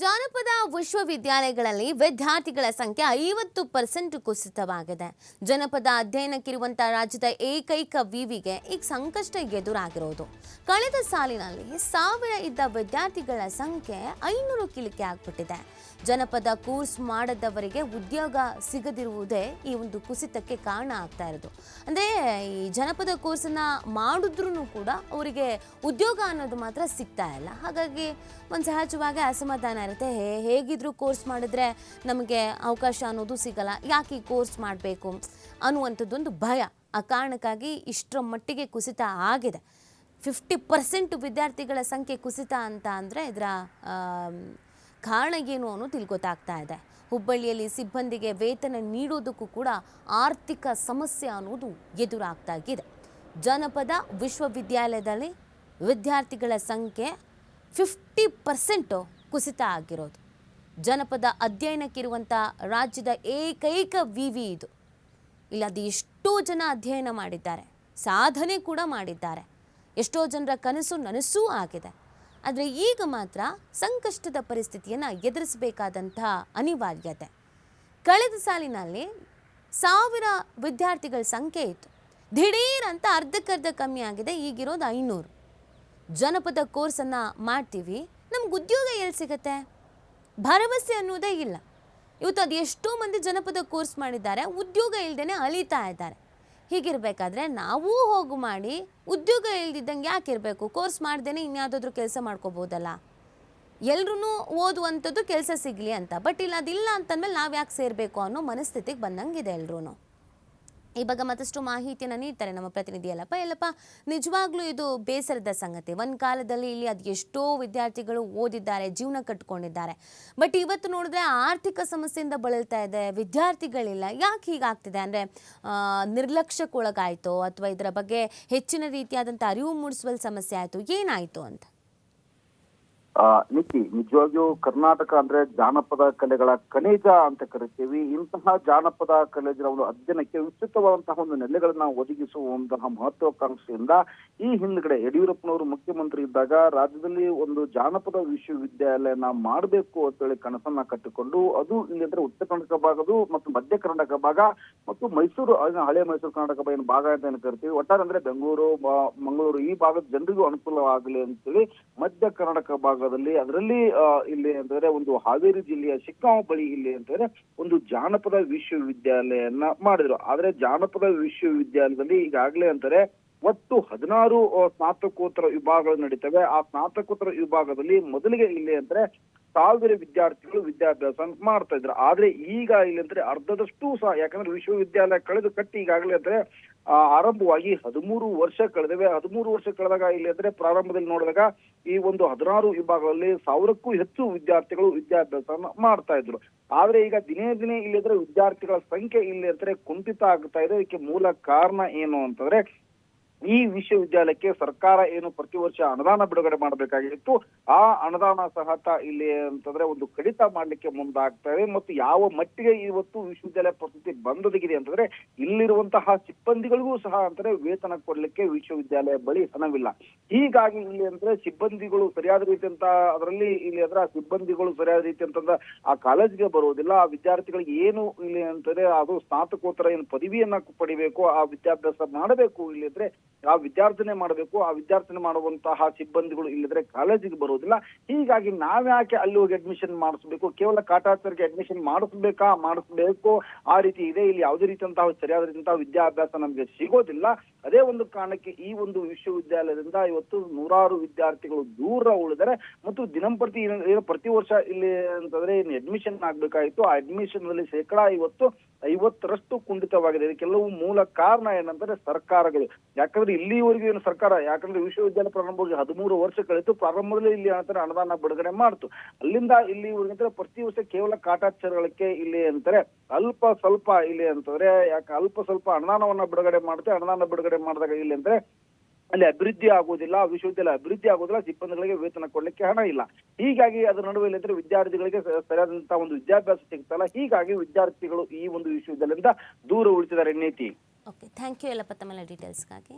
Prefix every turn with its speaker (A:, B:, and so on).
A: ಜಾನಪದ ವಿಶ್ವವಿದ್ಯಾಲಯಗಳಲ್ಲಿ ವಿದ್ಯಾರ್ಥಿಗಳ ಸಂಖ್ಯೆ 50% ಕುಸಿತವಾಗಿದೆ. ಜನಪದ ಅಧ್ಯಯನಕ್ಕಿರುವಂತಹ ರಾಜ್ಯದ ಏಕೈಕ ವಿವಿಗೆ ಈಗ ಸಂಕಷ್ಟ ಎದುರಾಗಿರೋದು. ಕಳೆದ ಸಾಲಿನಲ್ಲಿ 1000 ಇದ್ದ ವಿದ್ಯಾರ್ಥಿಗಳ ಸಂಖ್ಯೆ 500 ಇಳಿಕೆ ಆಗ್ಬಿಟ್ಟಿದೆ. ಜನಪದ ಕೋರ್ಸ್ ಮಾಡದವರಿಗೆ ಉದ್ಯೋಗ ಸಿಗದಿರುವುದೇ ಈ ಒಂದು ಕುಸಿತಕ್ಕೆ ಕಾರಣ ಆಗ್ತಾ ಇರೋದು. ಅಂದರೆ ಈ ಜನಪದ ಕೋರ್ಸನ್ನು ಮಾಡಿದ್ರೂ ಕೂಡ ಅವರಿಗೆ ಉದ್ಯೋಗ ಅನ್ನೋದು ಮಾತ್ರ ಸಿಗ್ತಾ ಇಲ್ಲ. ಹಾಗಾಗಿ ಒಂದು ಸಹಜವಾಗಿ ಅಸಮಾಧಾನ ಇರುತ್ತೆ. ಹೇಗಿದ್ರೂ ಕೋರ್ಸ್ ಮಾಡಿದ್ರೆ ನಮಗೆ ಅವಕಾಶ ಅನ್ನೋದು ಸಿಗಲ್ಲ, ಯಾಕೆ ಈ ಕೋರ್ಸ್ ಮಾಡಬೇಕು ಅನ್ನುವಂಥದ್ದೊಂದು ಭಯ. ಆ ಕಾರಣಕ್ಕಾಗಿ ಇಷ್ಟರ ಮಟ್ಟಿಗೆ ಕುಸಿತ ಆಗಿದೆ. 50% ವಿದ್ಯಾರ್ಥಿಗಳ ಸಂಖ್ಯೆ ಕುಸಿತ ಅಂತ ಅಂದರೆ ಇದರ ಕಾರಣ ಏನು ಅನ್ನೋದು ಇಲ್ಲಿ ಗೊತ್ತಾಗ್ತಾ ಇದೆ. ಹುಬ್ಬಳ್ಳಿಯಲ್ಲಿ ಸಿಬ್ಬಂದಿಗೆ ವೇತನ ನೀಡೋದಕ್ಕೂ ಕೂಡ ಆರ್ಥಿಕ ಸಮಸ್ಯೆ ಅನ್ನೋದು ಎದುರಾಗ್ತಾ ಇದೆ. ಜನಪದ ವಿಶ್ವವಿದ್ಯಾಲಯದಲ್ಲಿ ವಿದ್ಯಾರ್ಥಿಗಳ ಸಂಖ್ಯೆ 50% ಕುಸಿತ ಆಗಿರೋದು. ಜನಪದ ಅಧ್ಯಯನಕ್ಕಿರುವಂಥ ರಾಜ್ಯದ ಏಕೈಕ ವಿವಿ ಇದು. ಇಲ್ಲಿ ಅದು ಎಷ್ಟೋ ಜನ ಅಧ್ಯಯನ ಮಾಡಿದ್ದಾರೆ, ಸಾಧನೆ ಕೂಡ ಮಾಡಿದ್ದಾರೆ, ಎಷ್ಟೋ ಜನರ ಕನಸು ನನಸೂ ಆಗಿದೆ. ಆದರೆ ಈಗ ಮಾತ್ರ ಸಂಕಷ್ಟದ ಪರಿಸ್ಥಿತಿಯನ್ನು ಎದುರಿಸಬೇಕಾದಂತಹ ಅನಿವಾರ್ಯತೆ. ಕಳೆದ ಸಾಲಿನಲ್ಲಿ 1000 ವಿದ್ಯಾರ್ಥಿಗಳ ಸಂಖ್ಯೆ ಇತ್ತು, ದಿಢೀರ್ ಅಂತ ಅರ್ಧಕ್ಕರ್ಧ ಕಮ್ಮಿ ಆಗಿದೆ. ಈಗಿರೋದು 500. ಜನಪದ ಕೋರ್ಸನ್ನು ಮಾಡ್ತೀವಿ, ನಮ್ಗೆ ಉದ್ಯೋಗ ಎಲ್ಲಿ ಸಿಗುತ್ತೆ? ಭರವಸೆ ಅನ್ನೋದೇ ಇಲ್ಲ. ಇವತ್ತು ಅದು ಎಷ್ಟೋ ಮಂದಿ ಜನಪದ ಕೋರ್ಸ್ ಮಾಡಿದ್ದಾರೆ, ಉದ್ಯೋಗ ಇಲ್ಲದೇ ಅಲಿತಾ ಇದ್ದಾರೆ. ಹೀಗಿರಬೇಕಾದ್ರೆ ನಾವೂ ಹೋಗು ಮಾಡಿ ಉದ್ಯೋಗ ಇಲ್ದಿದ್ದಂಗೆ ಯಾಕೆ ಇರಬೇಕು? ಕೋರ್ಸ್ ಮಾಡ್ದೇನೆ ಇನ್ಯಾವುದಾದ್ರೂ ಕೆಲಸ ಮಾಡ್ಕೋಬೋದಲ್ಲ. ಎಲ್ರೂ ಓದುವಂಥದ್ದು ಕೆಲಸ ಸಿಗಲಿ ಅಂತ. ಬಟ್ ಇಲ್ಲ, ಅದಿಲ್ಲ ಅಂತಂದ್ಮೇಲೆ ನಾವು ಯಾಕೆ ಸೇರಬೇಕು ಅನ್ನೋ ಮನಸ್ಥಿತಿಗೆ ಬಂದಂಗಿದೆ ಎಲ್ರೂ. ಈ ಬಗ್ಗೆ ಮತ್ತಷ್ಟು ಮಾಹಿತಿಯನ್ನು ನೀಡ್ತಾರೆ ನಮ್ಮ ಪ್ರತಿನಿಧಿ ಯಲ್ಲಪ್ಪ. ನಿಜವಾಗ್ಲೂ ಇದು ಬೇಸರದ ಸಂಗತಿ. ಒಂದು ಕಾಲದಲ್ಲಿ ಇಲ್ಲಿ ಅದು ಎಷ್ಟೋ ವಿದ್ಯಾರ್ಥಿಗಳು ಓದಿದ್ದಾರೆ, ಜೀವನ ಕಟ್ಕೊಂಡಿದ್ದಾರೆ. ಬಟ್ ಇವತ್ತು ನೋಡಿದ್ರೆ ಆರ್ಥಿಕ ಸಮಸ್ಯೆಯಿಂದ ಬಳಲ್ತಾ ಇದೆ, ವಿದ್ಯಾರ್ಥಿಗಳಿಲ್ಲ. ಯಾಕೆ ಹೀಗಾಗ್ತಿದೆ ಅಂದರೆ ನಿರ್ಲಕ್ಷ್ಯಕ್ಕೊಳಗಾಯಿತು ಅಥವಾ ಇದರ ಬಗ್ಗೆ ಹೆಚ್ಚಿನ ರೀತಿಯಾದಂಥ ಅರಿವು ಮೂಡಿಸುವಲ್ಲಿ ಸಮಸ್ಯೆ ಆಯಿತು, ಏನಾಯಿತು ಅಂತ?
B: ನಿಜವಾಗಿಯೂ ಕರ್ನಾಟಕ ಅಂದ್ರೆ ಜಾನಪದ ಕಲೆಗಳ ಖನಿಜ ಅಂತ ಕರಿತೀವಿ. ಇಂತಹ ಜಾನಪದ ಕಲೆಗಳ ಒಂದು ಅಧ್ಯಯನಕ್ಕೆ ವಿಸ್ತೃತವಾದಂತಹ ಒಂದು ನೆಲೆಗಳನ್ನ ಒದಗಿಸುವಂತಹ ಮಹತ್ವಾಕಾಂಕ್ಷೆಯಿಂದ ಈ ಹಿಂದ್ಗಡೆ ಯಡಿಯೂರಪ್ಪನವರು ಮುಖ್ಯಮಂತ್ರಿ ಇದ್ದಾಗ ರಾಜ್ಯದಲ್ಲಿ ಒಂದು ಜಾನಪದ ವಿಶ್ವವಿದ್ಯಾಲಯನ ಮಾಡಬೇಕು ಅಂತೇಳಿ ಕನಸನ್ನ ಕಟ್ಟಿಕೊಂಡು, ಅದು ಇಲ್ಲಿ ಅಂದ್ರೆ ಉತ್ತರ ಕರ್ನಾಟಕ ಭಾಗದು ಮತ್ತು ಮಧ್ಯ ಕರ್ನಾಟಕ ಭಾಗ ಮತ್ತು ಮೈಸೂರು, ಹಳೆ ಮೈಸೂರು ಕರ್ನಾಟಕ ಭಾಗ ಏನು ಭಾಗ ಅಂತ ಏನು ಕರಿತೀವಿ, ಒಟ್ಟಾರೆ ಅಂದ್ರೆ ಬೆಂಗಳೂರು, ಮಂಗಳೂರು ಈ ಭಾಗದ ಜನರಿಗೂ ಅನುಕೂಲವಾಗಲಿ ಅಂತೇಳಿ ಮಧ್ಯ ಕರ್ನಾಟಕ ಭಾಗದಲ್ಲಿ, ಅದರಲ್ಲಿ ಇಲ್ಲಿ ಅಂತಂದ್ರೆ ಒಂದು ಹಾವೇರಿ ಜಿಲ್ಲೆಯ ಶಿಗ್ಗಾಂವ್ ಬಳಿ ಇಲ್ಲಿ ಅಂತಂದ್ರೆ ಒಂದು ಜಾನಪದ ವಿಶ್ವವಿದ್ಯಾಲಯನ ಮಾಡಿದ್ರು. ಆದ್ರೆ ಜಾನಪದ ವಿಶ್ವವಿದ್ಯಾಲಯದಲ್ಲಿ ಈಗಾಗಲೇ ಅಂತಾರೆ ಒಟ್ಟು 16 ಸ್ನಾತಕೋತ್ತರ ವಿಭಾಗಗಳು ನಡೀತವೆ. ಆ ಸ್ನಾತಕೋತ್ತರ ವಿಭಾಗದಲ್ಲಿ ಮೊದಲಿಗೆ ಇಲ್ಲಿ ಅಂದ್ರೆ 1000 ವಿದ್ಯಾರ್ಥಿಗಳು ವಿದ್ಯಾಭ್ಯಾಸ ಮಾಡ್ತಾ ಇದ್ರು. ಆದ್ರೆ ಈಗ ಇಲ್ಲಿ ಅಂದ್ರೆ ಅರ್ಧದಷ್ಟು ಸಹ, ಯಾಕಂದ್ರೆ ವಿಶ್ವವಿದ್ಯಾಲಯ ಕಳೆದು ಕಟ್ಟಿ ಈಗಾಗಲೇ ಅಂದ್ರೆ ಆರಂಭವಾಗಿ 13 ವರ್ಷ ಕಳೆದಿವೆ. 13 ವರ್ಷ ಕಳೆದಾಗ ಇಲ್ಲಿ ಅಂದ್ರೆ ಪ್ರಾರಂಭದಲ್ಲಿ ನೋಡಿದಾಗ ಈ ಒಂದು 16 ವಿಭಾಗಗಳಲ್ಲಿ 1000ಕ್ಕೂ ಹೆಚ್ಚು ವಿದ್ಯಾರ್ಥಿಗಳು ವಿದ್ಯಾಭ್ಯಾಸ ಮಾಡ್ತಾ ಇದ್ರು. ಆದ್ರೆ ಈಗ ದಿನೇ ದಿನೇ ಇಲ್ಲಿ ಅಂದ್ರೆ ವಿದ್ಯಾರ್ಥಿಗಳ ಸಂಖ್ಯೆ ಇಲ್ಲಿ ಅಂದ್ರೆ ಕುಂಠಿತ ಆಗ್ತಾ ಇದೆ. ಇದಕ್ಕೆ ಮೂಲ ಕಾರಣ ಏನು ಅಂತಂದ್ರೆ ಈ ವಿಶ್ವವಿದ್ಯಾಲಯಕ್ಕೆ ಸರ್ಕಾರ ಏನು ಪ್ರತಿ ವರ್ಷ ಅನುದಾನ ಬಿಡುಗಡೆ ಮಾಡಬೇಕಾಗಿತ್ತು, ಆ ಅನುದಾನ ಸಹತ ಇಲ್ಲಿ ಅಂತಂದ್ರೆ ಒಂದು ಕಡಿತ ಮಾಡ್ಲಿಕ್ಕೆ ಮುಂದಾಗ್ತಾ ಇದೆ. ಮತ್ತು ಯಾವ ಮಟ್ಟಿಗೆ ಇವತ್ತು ವಿಶ್ವವಿದ್ಯಾಲಯ ಪರಿಸ್ಥಿತಿ ಬಂದೊದಗಿದೆ ಅಂತಂದ್ರೆ ಇಲ್ಲಿರುವಂತಹ ಸಿಬ್ಬಂದಿಗಳಿಗೂ ಸಹ ಅಂತಾರೆ ವೇತನ ಕೊಡ್ಲಿಕ್ಕೆ ವಿಶ್ವವಿದ್ಯಾಲಯ ಬಳಿ ಹಣವಿಲ್ಲ. ಹೀಗಾಗಿ ಇಲ್ಲಿ ಅಂದ್ರೆ ಸಿಬ್ಬಂದಿಗಳು ಸರಿಯಾದ ರೀತಿಯಂತ ಅದರಲ್ಲಿ ಇಲ್ಲಿ ಅಂದ್ರೆ ಸಿಬ್ಬಂದಿಗಳು ಸರಿಯಾದ ರೀತಿ ಅಂತಂದ್ರೆ ಆ ಕಾಲೇಜ್ಗೆ ಬರುವುದಿಲ್ಲ. ಆ ವಿದ್ಯಾರ್ಥಿಗಳಿಗೆ ಏನು ಇಲ್ಲಿ ಅಂತಂದ್ರೆ ಅದು ಸ್ನಾತಕೋತ್ತರ ಏನು ಪದವಿಯನ್ನ ಪಡಿಬೇಕು, ಆ ವಿದ್ಯಾಭ್ಯಾಸ ಮಾಡಬೇಕು, ಇಲ್ಲಿ ಅಂದ್ರೆ ಆ ವಿದ್ಯಾರ್ಥನೆ ಮಾಡಬೇಕು, ಆ ವಿದ್ಯಾರ್ಥನೆ ಮಾಡುವಂತಹ ಸಿಬ್ಬಂದಿಗಳು ಇಲ್ಲಿದ್ರೆ ಕಾಲೇಜಿಗೆ ಬರುವುದಿಲ್ಲ. ಹೀಗಾಗಿ ನಾವ್ಯಾಕೆ ಅಲ್ಲಿ ಹೋಗಿ ಅಡ್ಮಿಷನ್ ಮಾಡಿಸ್ಬೇಕು? ಕೇವಲ ಕಾಟಾಚಾರಕ್ಕೆ ಅಡ್ಮಿಷನ್ ಮಾಡಿಸ್ಬೇಕು ಆ ರೀತಿ ಇದೆ. ಇಲ್ಲಿ ಯಾವುದೇ ರೀತಿಯಂತಹ ಸರಿಯಾದ ರೀತಿಯಂತಹ ವಿದ್ಯಾಭ್ಯಾಸ ನಮ್ಗೆ ಸಿಗೋದಿಲ್ಲ. ಅದೇ ಒಂದು ಕಾರಣಕ್ಕೆ ಈ ಒಂದು ವಿಶ್ವವಿದ್ಯಾಲಯದಿಂದ ಇವತ್ತು 100 ವಿದ್ಯಾರ್ಥಿಗಳು ದೂರ ಉಳಿದರೆ ಮತ್ತು ದಿನಂಪ್ರತಿ ಪ್ರತಿ ವರ್ಷ ಇಲ್ಲಿ ಅಂತಂದ್ರೆ ಅಡ್ಮಿಷನ್ ಆಗ್ಬೇಕಾಗಿತ್ತು, ಆ ಅಡ್ಮಿಷನ್ ನಲ್ಲಿ ಇವತ್ತು 50% ಕುಂಠಿತವಾಗಿದೆ. ಇದಕ್ಕೆಲ್ಲವೂ ಮೂಲ ಕಾರಣ ಏನಂದ್ರೆ ಸರ್ಕಾರಗಳು. ಯಾಕಂದ್ರೆ ಇಲ್ಲಿವರೆಗೂ ಏನು ಸರ್ಕಾರ, ಯಾಕಂದ್ರೆ ವಿಶ್ವವಿದ್ಯಾಲಯ ಪ್ರಾರಂಭವಾಗಿ 13 ವರ್ಷ ಕಳೆಯಿತು. ಪ್ರಾರಂಭದಲ್ಲಿ ಇಲ್ಲಿ ಅಂತಾರೆ ಅನುದಾನ ಬಿಡುಗಡೆ ಮಾಡ್ತು. ಅಲ್ಲಿಂದ ಇಲ್ಲಿವರೆಗೆ ಪ್ರತಿ ವರ್ಷ ಕೇವಲ ಕಾಟಾಚಾರಗಳಿಗೆ ಇಲ್ಲಿ ಅಂತಾರೆ ಅಲ್ಪ ಸ್ವಲ್ಪ ಇಲ್ಲಿ ಅಂತಂದ್ರೆ ಯಾಕೆ ಅಲ್ಪ ಸ್ವಲ್ಪ ಅನುದಾನವನ್ನ ಬಿಡುಗಡೆ ಮಾಡುತ್ತೆ. ಅನುದಾನ ಬಿಡುಗಡೆ ಮಾಡಿದಾಗ ಇಲ್ಲಿ ಅಂದ್ರೆ ಅಲ್ಲಿ ಅಭಿವೃದ್ಧಿ ಆಗುವುದಿಲ್ಲ, ವಿಶ್ವವಿದ್ಯಾಲಯ ಅಭಿವೃದ್ಧಿ ಆಗುವುದಿಲ್ಲ, ಸಿಬ್ಬಂದಿಗಳಿಗೆ ವೇತನ ಕೊಡ್ಲಿಕ್ಕೆ ಹಣ ಇಲ್ಲ. ಹೀಗಾಗಿ ಅದರ ನಡುವೆ ಅಂದ್ರೆ ವಿದ್ಯಾರ್ಥಿಗಳಿಗೆ ಸರಿಯಾದಂತಹ ಒಂದು ವಿದ್ಯಾಭ್ಯಾಸ ಸಿಗ್ತಲ್ಲ. ಹೀಗಾಗಿ ವಿದ್ಯಾರ್ಥಿಗಳು ಈ ಒಂದು ವಿಶ್ವವಿದ್ಯಾಲಯದಿಂದ ದೂರ ಉಳಿಸಿದ್ದಾರೆ. ನೀತಿ.
A: ಓಕೆ, ಥ್ಯಾಂಕ್ ಯು ಯಲ್ಲಪ್ಪ ತಮ್ಮೆಲ್ಲ ಡೀಟೇಲ್ಸ್ಗಾಗಿ.